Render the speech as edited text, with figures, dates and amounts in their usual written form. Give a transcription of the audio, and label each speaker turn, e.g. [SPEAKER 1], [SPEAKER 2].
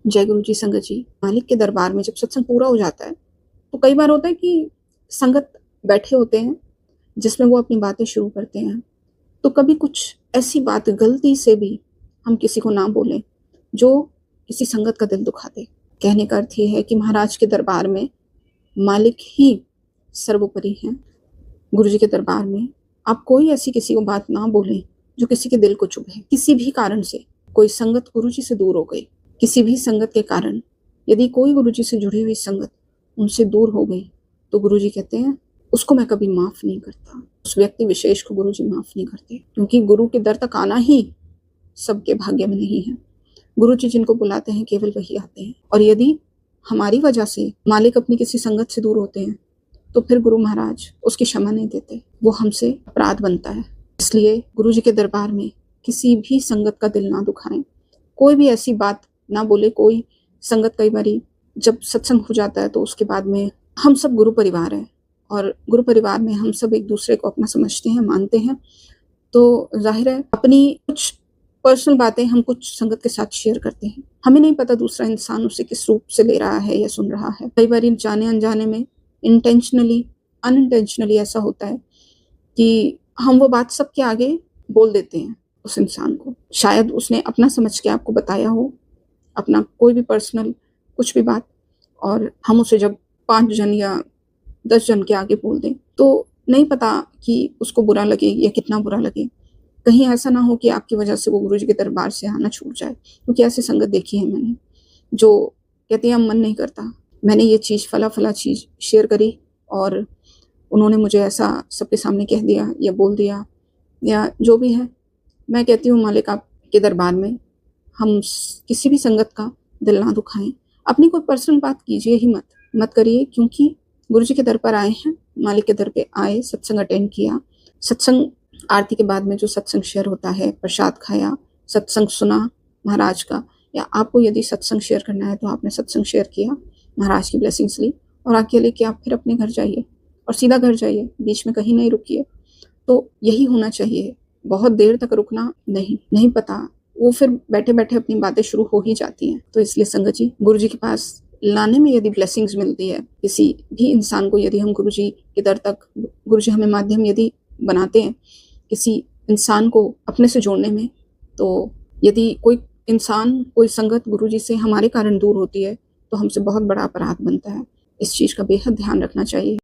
[SPEAKER 1] जय गुरु जी, संगत जी। मालिक के दरबार में जब सत्संग पूरा हो जाता है तो कई बार होता है कि संगत बैठे होते हैं जिसमें वो अपनी बातें शुरू करते हैं, तो कभी कुछ ऐसी बात गलती से भी हम किसी को ना बोलें जो किसी संगत का दिल दुखा दे। कहने का अर्थ ये है कि महाराज के दरबार में मालिक ही सर्वोपरि हैं। गुरु जी के दरबार में आप कोई ऐसी किसी को बात ना बोलें जो किसी के दिल को चुभे। किसी भी कारण से कोई संगत गुरु जी से दूर हो गई, किसी भी संगत के कारण यदि कोई गुरु जी से जुड़ी हुई संगत उनसे दूर हो गई, तो गुरु जी कहते हैं उसको मैं कभी माफ नहीं करता। उस व्यक्ति विशेष को गुरु जी माफ नहीं करते, क्योंकि गुरु के दर तक आना ही सबके भाग्य में नहीं है। गुरु जी जिनको बुलाते हैं केवल वही आते हैं। और यदि हमारी वजह से मालिक अपनी किसी संगत से दूर होते हैं तो फिर गुरु महाराज उसकी क्षमा नहीं देते, वो हमसे अपराध बनता है। इसलिए गुरु जी के दरबार में किसी भी संगत का दिल ना दुखाएं, कोई भी ऐसी बात ना बोले। कोई संगत कई बारी जब सत्संग हो जाता है तो उसके बाद में हम सब गुरु परिवार हैं और गुरु परिवार में हम सब एक दूसरे को अपना समझते हैं, मानते हैं, तो जाहिर है अपनी कुछ पर्सनल बातें हम कुछ संगत के साथ शेयर करते हैं। हमें नहीं पता दूसरा इंसान उसे किस रूप से ले रहा है या सुन रहा है। कई बार जाने अनजाने में, इंटेंशनली अनइंटेंशनली ऐसा होता है कि हम वो बात सबके आगे बोल देते हैं उस इंसान को। शायद उसने अपना समझ के आपको बताया हो, अपना कोई भी पर्सनल कुछ भी बात, और हम उसे जब 5 जन या 10 जन के आगे बोल दें तो नहीं पता कि उसको बुरा लगे या कितना बुरा लगे। कहीं ऐसा ना हो कि आपकी वजह से वो गुरु जी के दरबार से आना छूट जाए। क्योंकि ऐसी संगत देखी है मैंने जो कहती है मन नहीं करता, मैंने ये चीज़ फला चीज़ शेयर करी और उन्होंने मुझे ऐसा सबके सामने कह दिया या बोल दिया या जो भी है। मैं कहती हूँ मालिक आपके दरबार में हम किसी भी संगत का दिल ना दुखाएं। अपनी कोई पर्सनल बात कीजिए ही मत करिए, क्योंकि गुरु जी के दर पर आए हैं, मालिक के दर पे आए, सत्संग अटेंड किया, सत्संग आरती के बाद में जो सत्संग शेयर होता है, प्रसाद खाया, सत्संग सुना महाराज का, या आपको यदि सत्संग शेयर करना है तो आपने सत्संग शेयर किया, महाराज की ब्लेसिंग्स ली और आके लेके आप फिर अपने घर जाइए और सीधा घर जाइए, बीच में कहीं नहीं रुकिए। तो यही होना चाहिए, बहुत देर तक रुकना नहीं पता, वो फिर बैठे बैठे अपनी बातें शुरू हो ही जाती हैं। तो इसलिए संगत जी, गुरु जी के पास लाने में यदि ब्लेसिंग्स मिलती है किसी भी इंसान को, यदि हम गुरु जी के दर तक, गुरु जी हमें माध्यम यदि बनाते हैं किसी इंसान को अपने से जोड़ने में, तो यदि कोई इंसान, कोई संगत गुरु जी से हमारे कारण दूर होती है तो हमसे बहुत बड़ा अपराध बनता है। इस चीज़ का बेहद ध्यान रखना चाहिए।